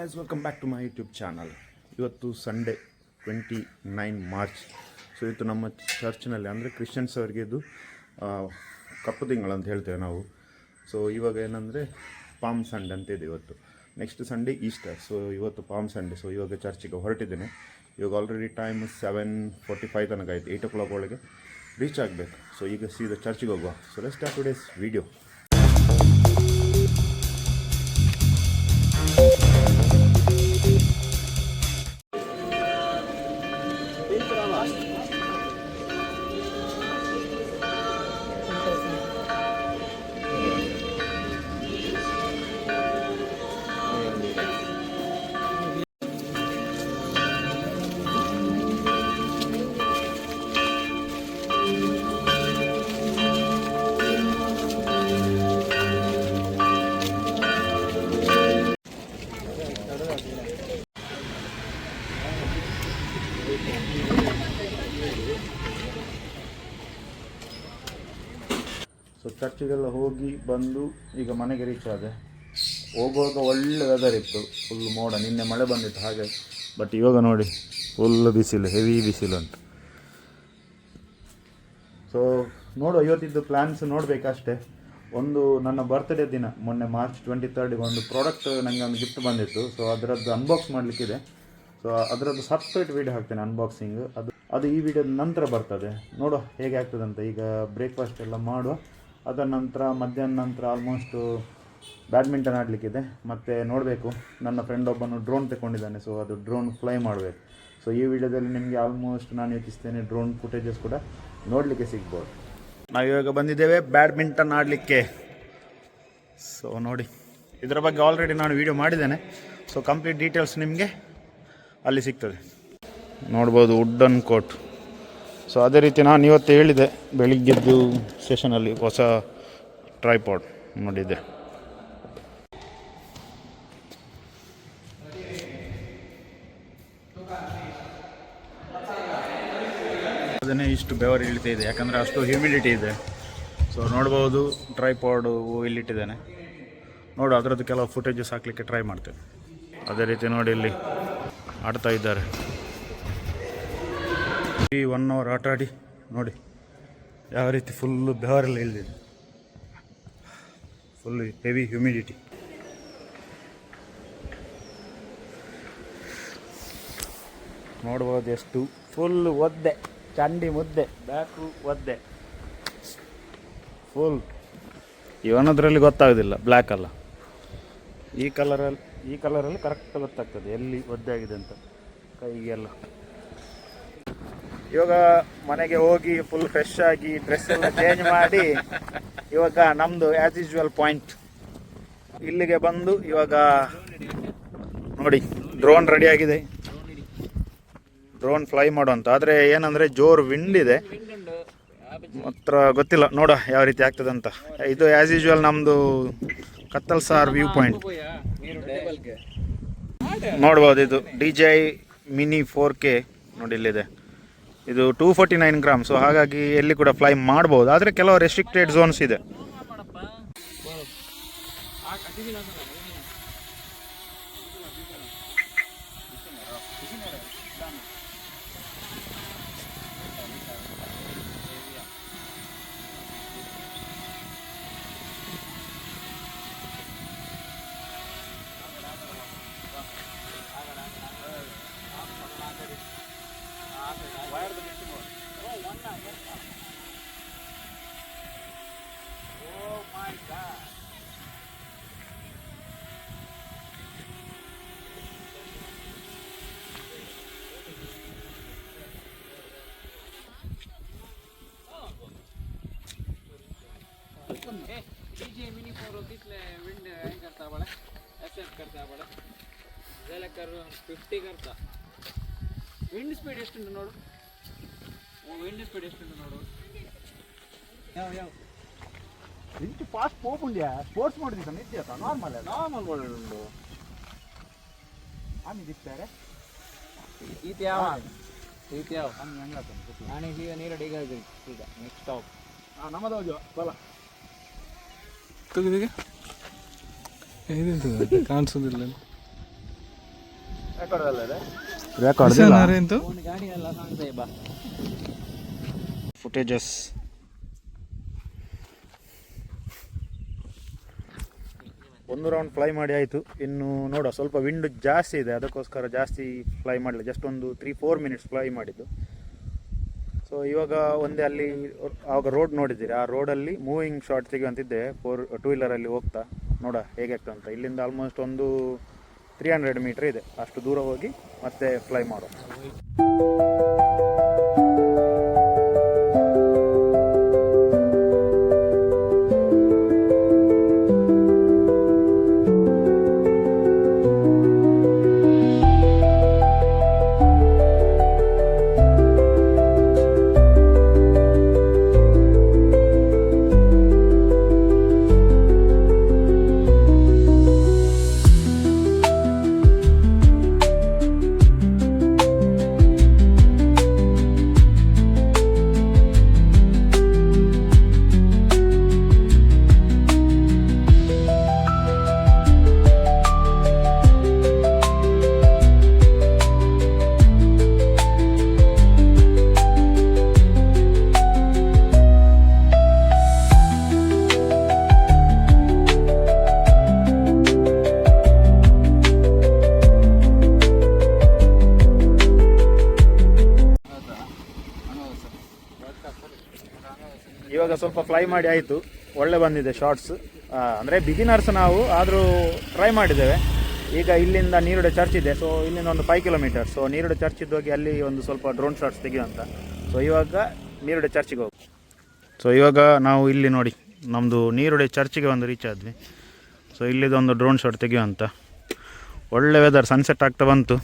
guys, welwelcome back to my YouTube channel. ಇವತ್ತು Sunday 29 March. So ಇವತ್ತು ನಮ್ಮ ಚರ್ಚ್ನಲ್ಲಿ ಅಂದರೆ ಕ್ರಿಶ್ಚಿಯನ್ಸ್ ಅವರಿಗೆ ಇದು ಕಪ್ಪು ತಿಂಗಳು ಅಂತ ಹೇಳ್ತೇವೆ ನಾವು. ಸೊ ಇವಾಗ ಏನಂದರೆ ಪಾಮ್ ಸಂಡೇ ಅಂತ ಇದೆ ಇವತ್ತು. Next Sunday Easter. ಸೊ ಇವತ್ತು ಪಾಮ್ ಸಂಡೇ. ಸೊ ಇವಾಗ ಚರ್ಚಿಗೆ ಹೊರಟಿದ್ದೇನೆ. ಇವಾಗ ಆಲ್ರೆಡಿ ಟೈಮ್ 7:45 ತನಕ ಆಯಿತು. 8 o'clock ಒಳಗೆ ರೀಚ್ ಆಗಬೇಕು. ಸೊ ಈಗ ಸೀದಾ ಚರ್ಚಿಗೆ ಹೋಗುವ. So let's start today's video. So ಚರ್ಚಿಗೆಲ್ಲ ಹೋಗಿ ಬಂದು ಈಗ ಮನೆಗೆ ರೀಚ್ ಆದೆ. ಹೋಗುವಾಗ ಒಳ್ಳೆ ವೆದರ್ ಇತ್ತು, ಫುಲ್ ಮೋಡ. ನಿನ್ನೆ ಮಳೆ ಬಂದಿತ್ತು ಹಾಗೆ, ಬಟ್ ಇವಾಗ ನೋಡಿ ಫುಲ್ ಬಿಸಿಲು, ಹೆವಿ ಬಿಸಿಲು ಉಂಟು. ಸೊ ನೋಡುವ, ಇವತ್ತಿದ್ದು ಪ್ಲ್ಯಾನ್ಸ್ ನೋಡಬೇಕಷ್ಟೇ. ಒಂದು ನನ್ನ ಬರ್ತ್ಡೇ ದಿನ ಮೊನ್ನೆ ಮಾರ್ಚ್ 23 ಒಂದು ಪ್ರಾಡಕ್ಟ್ ನನಗೆ ಒಂದು ಗಿಫ್ಟ್ ಬಂದಿತ್ತು. ಸೊ ಅದರದ್ದು ಅನ್ಬಾಕ್ಸ್ ಮಾಡಲಿಕ್ಕಿದೆ. ಸೊ ಅದರದ್ದು ಸಪ್ರೇಟ್ ವೀಡಿಯೋ ಹಾಕ್ತೇನೆ ಅನ್ಬಾಕ್ಸಿಂಗ್. ಅದು ಈ ವಿಡಿಯೋದ ನಂತರ ಬರ್ತದೆ. ನೋಡುವ ಹೇಗೆ ಆಗ್ತದಂತ. ಈಗ ಬ್ರೇಕ್ಫಾಸ್ಟ್ ಎಲ್ಲ ಮಾಡುವ. ಅದರ ನಂತರ ಮಧ್ಯಾಹ್ನ ನಂತರ ಆಲ್ಮೋಸ್ಟು ಬ್ಯಾಡ್ಮಿಂಟನ್ ಆಡಲಿಕ್ಕಿದೆ. ಮತ್ತು ನೋಡಬೇಕು, ನನ್ನ ಫ್ರೆಂಡ್ ಒಬ್ಬನು ಡ್ರೋನ್ ತಗೊಂಡಿದ್ದಾನೆ. ಸೊ ಅದು ಡ್ರೋನ್ ಫ್ಲೈ ಮಾಡಬೇಕು. ಸೊ ಈ ವಿಡಿಯೋದಲ್ಲಿ ನಿಮಗೆ ಆಲ್ಮೋಸ್ಟ್ ನಾನು ಯೋಚಿಸ್ತೇನೆ ಡ್ರೋನ್ ಫುಟೇಜಸ್ ಕೂಡ ನೋಡಲಿಕ್ಕೆ ಸಿಗ್ಬೋದು. ನಾವಿವಾಗ ಬಂದಿದ್ದೇವೆ ಬ್ಯಾಡ್ಮಿಂಟನ್ ಆಡಲಿಕ್ಕೆ. ಸೊ ನೋಡಿ, ಇದರ ಬಗ್ಗೆ ಆಲ್ರೆಡಿ ನಾನು ವಿಡಿಯೋ ಮಾಡಿದ್ದೇನೆ. ಸೊ ಕಂಪ್ಲೀಟ್ ಡೀಟೇಲ್ಸ್ ನಿಮಗೆ ಅಲ್ಲಿ ಸಿಗ್ತದೆ. ನೋಡ್ಬೋದು ವುಡನ್ ಕೋರ್ಟ್. ಸೊ ಅದೇ ರೀತಿ ನಾನು ಇವತ್ತು ಹೇಳಿದೆ ಬೆಳಿಗ್ಗೆದ್ದು ಸೆಷನಲ್ಲಿ ಹೊಸ ಟ್ರೈಪಾಡ್ ನೋಡಿದ್ದೆ. ಅದನ್ನೇ ಇಷ್ಟು ಬೆವರು ಇಳಿತಾ ಇದೆ, ಯಾಕಂದರೆ ಅಷ್ಟು ಹ್ಯೂಮಿಡಿಟಿ ಇದೆ. ಸೊ ನೋಡ್ಬೋದು ಟ್ರೈಪಾಡು ಇಲ್ಲಿಟ್ಟಿದ್ದೇನೆ. ನೋಡು, ಅದರದ್ದು ಕೆಲವು ಫುಟೇಜಸ್ ಹಾಕಲಿಕ್ಕೆ ಟ್ರೈ ಮಾಡ್ತೇನೆ. ಅದೇ ರೀತಿ ನೋಡಿ ಇಲ್ಲಿ ಆಡ್ತಾ ಇದ್ದಾರೆ. ಈ 1 hour ಆಟ ಆಡಿ ನೋಡಿ ಯಾವ ರೀತಿ ಫುಲ್ಲು ಬೆವರೆಲ್ಲ ಇಳಿದಿದೆ. Full heavy humidity. ನೋಡ್ಬೋದು ಎಷ್ಟು ಫುಲ್ ಒದ್ದೆ, ಚಂಡಿ ಮುದ್ದೆ, ಬ್ಯಾಕು ಒದ್ದೆ ಫುಲ್. ಇವನದ್ರಲ್ಲಿ ಗೊತ್ತಾಗೋದಿಲ್ಲ, ಬ್ಲ್ಯಾಕ್ ಅಲ್ಲ. ಈ ಕಲರಲ್ಲಿ ಕರೆಕ್ಟ್ ಗೊತ್ತಾಗ್ತದೆ ಎಲ್ಲಿ ಒದ್ದೆ ಆಗಿದೆ ಅಂತ, ಕೈಗೆಲ್ಲ. ಇವಾಗ ಮನೆಗೆ ಹೋಗಿ ಫುಲ್ ಫ್ರೆಶ್ ಆಗಿ ಡ್ರೆಸ್ ಎಲ್ಲ ಚೇಂಜ್ ಮಾಡಿ ಇವಾಗ ನಮ್ಮದು ಆ್ಯಸ್ ಯೂಶ್ವಲ್ ಪಾಯಿಂಟ್ ಇಲ್ಲಿಗೆ ಬಂದು ಇವಾಗ ನೋಡಿ ಡ್ರೋನ್ ರೆಡಿ ಆಗಿದೆ. ಡ್ರೋನ್ ಫ್ಲೈ ಮಾಡುವಂತ. ಆದರೆ ಏನಂದರೆ ಜೋರು ವಿಂಡ್ ಇದೆ, ಮಾತ್ರ ಗೊತ್ತಿಲ್ಲ, ನೋಡ ಯಾವ ರೀತಿ ಆಗ್ತದೆ ಅಂತ. ಇದು ಆ್ಯಸ್ ಯೂಶ್ವಲ್ ನಮ್ಮದು ಕತ್ತಲ್ಸಾರ್ ವ್ಯೂ ಪಾಯಿಂಟ್. ನೋಡ್ಬೋದು, ಇದು DJI ಮಿನಿ 4K ನೋಡಿ ಇಲ್ಲಿದೆ. ಇದು 249 grams. ಸೊ ಹಾಗಾಗಿ ಎಲ್ಲಿ ಕೂಡ ಫ್ಲೈ ಮಾಡ್ಬೋದು, ಆದರೆ ಕೆಲವು ರೆಸ್ಟ್ರಿಕ್ಟೆಡ್ ಝೋನ್ಸ್ ಇದೆ. DJI Mini 4 कितने विंड हैंग करता बड़ा, एक्सेप्ट करता बड़ा, ज़्यादा कर 50 करता. विंड स्पीड ಎಷ್ಟು ಉಂಟು ನೋಡು. ವಿಂಡ್ ಸ್ಪೀಡ್ ಎಷ್ಟು ಉಂಟು ನೋಡು. ಯಾವ ಇಂಚು ಫಾಸ್ಟ್ ಹೋಗ್ಬಂದ್ಯಾ. ಸ್ಪೋರ್ಟ್ಸ್ ಮಾಡಿದ್ದ ನಿತ್ಯ ನಾರ್ಮಲ್ ಮಾಡಿಕೊಂಡು ಆಮಿ ದಿಕ್ತಾರೆ. ಈತ ಯಾವ ಆಮಿ ಹಂಗಾಗ್ತಾನೆ. ನಾನು ಈಗ ನೀರಡಿ ಈಗ ನೆಕ್ಸ್ಟ್ ಸ್ಟಾಪ್ ನಮ್ಮದು ಬಲ ಕಾಣಿಸೋದಿಲ್ಲ. ರೆಕಾರ್ಡ್ ಒಂದು ಗಾಡಿ ಎಲ್ಲ ಕಾಣ್ತದೆ ಬಾ ಫುಟೇಜಸ್. ಒಂದು ರೌಂಡ್ ಫ್ಲೈ ಮಾಡಿ ಆಯಿತು. ಇನ್ನು ನೋಡುವ, ಸ್ವಲ್ಪ ವಿಂಡ್ ಜಾಸ್ತಿ ಇದೆ, ಅದಕ್ಕೋಸ್ಕರ ಜಾಸ್ತಿ ಫ್ಲೈ ಮಾಡಲಿಲ್ಲ. ಜಸ್ಟ್ ಒಂದು 3-4 ಮಿನಿಟ್ಸ್ ಫ್ಲೈ ಮಾಡಿದ್ದು. ಸೊ ಇವಾಗ ಒಂದೇ ಅಲ್ಲಿ ಆವಾಗ ರೋಡ್ ನೋಡಿದ್ದೀರಿ, ಆ ರೋಡಲ್ಲಿ ಮೂವಿಂಗ್ ಶಾಟ್ ತೆಗೆಯುವಂತಿದ್ದೆ 2 ವೀಲರಲ್ಲಿ ಹೋಗ್ತಾ. ನೋಡ ಹೇಗೆ ಆಗ್ತದೆ ಅಂತ. ಇಲ್ಲಿಂದ ಆಲ್ಮೋಸ್ಟ್ ಒಂದು 300 ಮೀಟ್ರ್ ಇದೆ, ಅಷ್ಟು ದೂರ ಹೋಗಿ ಮತ್ತೆ ಫ್ಲೈ ಮಾಡೋ. ಇವಾಗ ಸ್ವಲ್ಪ ಫ್ಲೈ ಮಾಡಿ ಆಯಿತು, ಒಳ್ಳೆ ಬಂದಿದೆ ಶಾರ್ಟ್ಸ್. ಅಂದರೆ ಬಿಗಿನರ್ಸ್ ನಾವು, ಆದರೂ ಟ್ರೈ ಮಾಡಿದ್ದೇವೆ. ಈಗ ಇಲ್ಲಿಂದ ನೀರುಡೆ ಚರ್ಚ್ ಇದೆ, ಸೊ ಇಲ್ಲಿಂದ ಒಂದು 5 ಕಿಲೋಮೀಟರ್. ಸೊ ನೀರುಡೆ ಚರ್ಚಿದ್ದು ಹೋಗಿ ಅಲ್ಲಿ ಒಂದು ಸ್ವಲ್ಪ ಡ್ರೋನ್ ಶಾರ್ಟ್ಸ್ ತೆಗೆಯುವಂತ. ಸೊ ಇವಾಗ ನೀರುಡೆ ಚರ್ಚಿಗೆ ಹೋಗಿ. ಸೊ ಇವಾಗ ನಾವು ಇಲ್ಲಿ ನೋಡಿ, ನಮ್ಮದು ನೀರುಡೆ ಚರ್ಚಿಗೆ ಒಂದು ರೀಚ್ ಆದ್ವಿ. ಸೊ ಇಲ್ಲಿದೊಂದು ಡ್ರೋನ್ ಶಾಟ್ ತೆಗೆಯುವಂತ. ಒಳ್ಳೆ ವೆದರ್, ಸನ್ಸೆಟ್ ಆಗ್ತಾ ಬಂತು.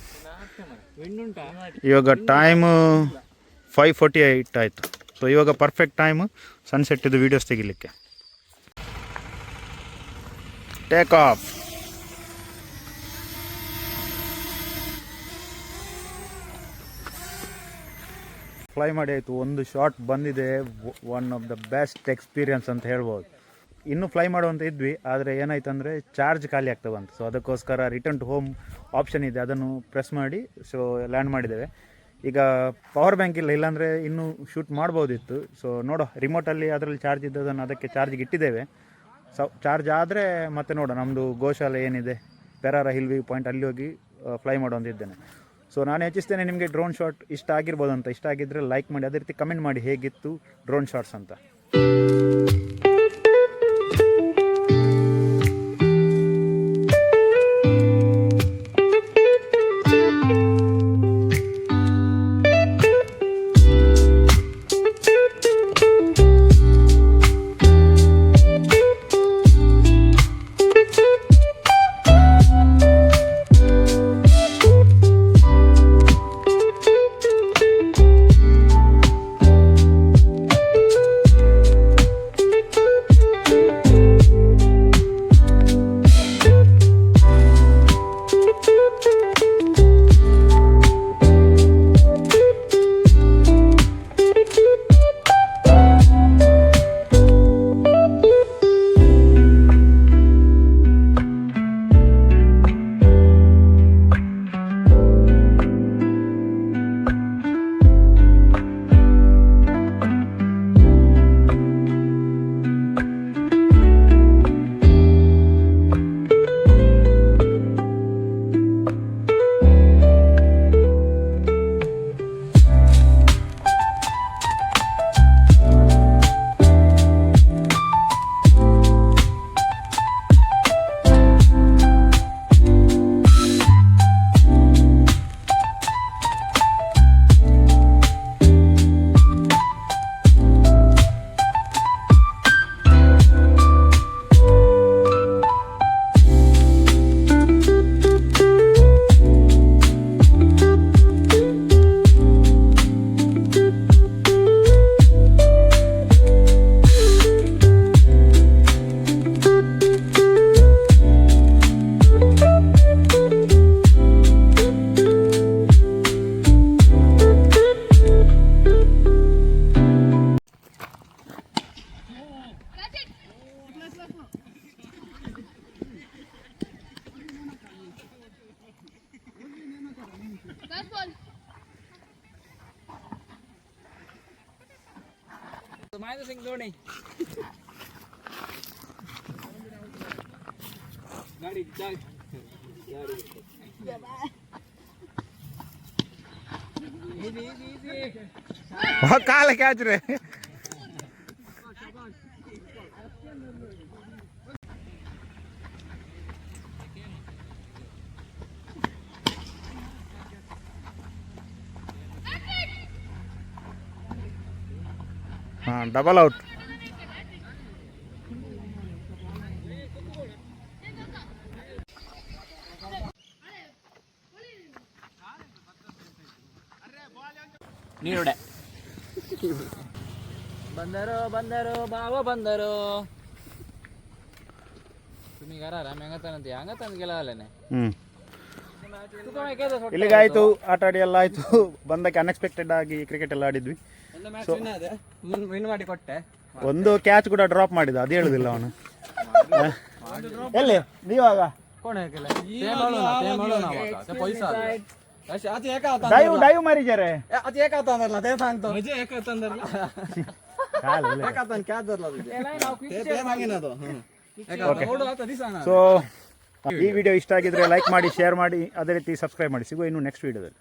ಇವಾಗ ಟೈಮು 5:48 ಆಯಿತು. ಸೊ ಇವಾಗ ಪರ್ಫೆಕ್ಟ್ ಟೈಮು ಸನ್ಸೆಟ್ಟಿದ್ದು ವೀಡಿಯೋಸ್ ತೆಗಿಲಿಕ್ಕೆ. Take off. ಫ್ಲೈ ಮಾಡಿ ಆಯಿತು, ಒಂದು ಶಾಟ್ ಬಂದಿದೆ. One of the best experience ಅಂತ ಹೇಳ್ಬೋದು. ಇನ್ನೂ ಫ್ಲೈ ಮಾಡುವಂತ ಇದ್ವಿ, ಆದರೆ ಏನಾಯ್ತು ಅಂದರೆ ಚಾರ್ಜ್ ಖಾಲಿ ಆಗ್ತಾ ಬಂತು. ಸೊ ಅದಕ್ಕೋಸ್ಕರ ರಿಟರ್ನ್ ಟು ಹೋಮ್ ಆಪ್ಷನ್ ಇದೆ, ಅದನ್ನು ಪ್ರೆಸ್ ಮಾಡಿ ಸೊ ಲ್ಯಾಂಡ್ ಮಾಡಿದ್ದೇವೆ. ಈಗ ಪವರ್ ಬ್ಯಾಂಕ್ ಇಲ್ಲ, ಇಲ್ಲಾಂದರೆ ಇನ್ನೂ ಶೂಟ್ ಮಾಡ್ಬೋದಿತ್ತು. ಸೊ ನೋಡೋ, ರಿಮೋಟಲ್ಲಿ ಅದರಲ್ಲಿ ಚಾರ್ಜ್ ಇದ್ದದನ್ನು ಅದಕ್ಕೆ ಚಾರ್ಜ್ಗೆ ಇಟ್ಟಿದ್ದೇವೆ. ಸೊ ಚಾರ್ಜ್ ಆದರೆ ಮತ್ತೆ ನೋಡೋ, ನಮ್ಮದು ಗೋಶಾಲೆ ಏನಿದೆ ಪೆರಾರ ಹಿಲ್ ವ್ಯೂ ಪಾಯಿಂಟ್, ಅಲ್ಲಿ ಹೋಗಿ ಫ್ಲೈ ಮಾಡುವಂತಿದ್ದೇನೆ. ಸೊ ನಾನು ಹೆಚ್ಚಿಸ್ತೇನೆ. ನಿಮಗೆ ಡ್ರೋನ್ ಶಾಟ್ ಇಷ್ಟ ಆಗಿರ್ಬೋದು ಅಂತ. ಇಷ್ಟ ಆಗಿದ್ದರೆ ಲೈಕ್ ಮಾಡಿ, ಅದೇ ರೀತಿ ಕಮೆಂಟ್ ಮಾಡಿ ಹೇಗಿತ್ತು ಡ್ರೋನ್ ಶಾಟ್ಸ್ ಅಂತ. ಮಹೇಂದ್ರ ಸಿಂಗ್ ಧೋನಿ ಗಾಡಿ ಕಾಲ ಕ್ಯಾಚ್ ರೇ. ಹಾಂ, ಡಬಲ್ ಔಟ್. ನೀರುಡೆ ಬಂದರು ಬಾವ ಬಂದರು तुम्ही करा ಹಂಗತಾನ ಗೆಲ್ಲವಲ್ಲೇನೆ. ಇಲ್ಲಿಗೆ ಆಯಿತು, ಆಟ ಆಡಿ ಎಲ್ಲ ಆಯಿತು. ಬಂದಕ್ಕೆ ಅನ್ಎಕ್ಸ್ಪೆಕ್ಟೆಡ್ ಆಗಿ ಕ್ರಿಕೆಟ್ ಎಲ್ಲ ಆಡಿದ್ವಿ. ವಿನ್ ಮಾಡಿ ಕೊಟ್ಟೆ. ಒಂದು ಕ್ಯಾಚ್ ಕೂಡ ಡ್ರಾಪ್ ಮಾಡಿದ, ಅದು ಹೇಳುದಿಲ್ಲ ಅವನು. ಎಲ್ಲಿ ನೀವಾಗ ಡೈವ್ ಮಾರಿದ್ದಾರೆ. ಸೊ ಈ ವಿಡಿಯೋ ಇಷ್ಟ ಆಗಿದ್ರೆ ಲೈಕ್ ಮಾಡಿ, ಶೇರ್ ಮಾಡಿ, ಅದೇ ರೀತಿ ಸಬ್ಸ್ಕ್ರೈಬ್ ಮಾಡಿ. ಸಿಗುವ ಇನ್ನು ನೆಕ್ಸ್ಟ್ ವಿಡಿಯೋದಲ್ಲಿ.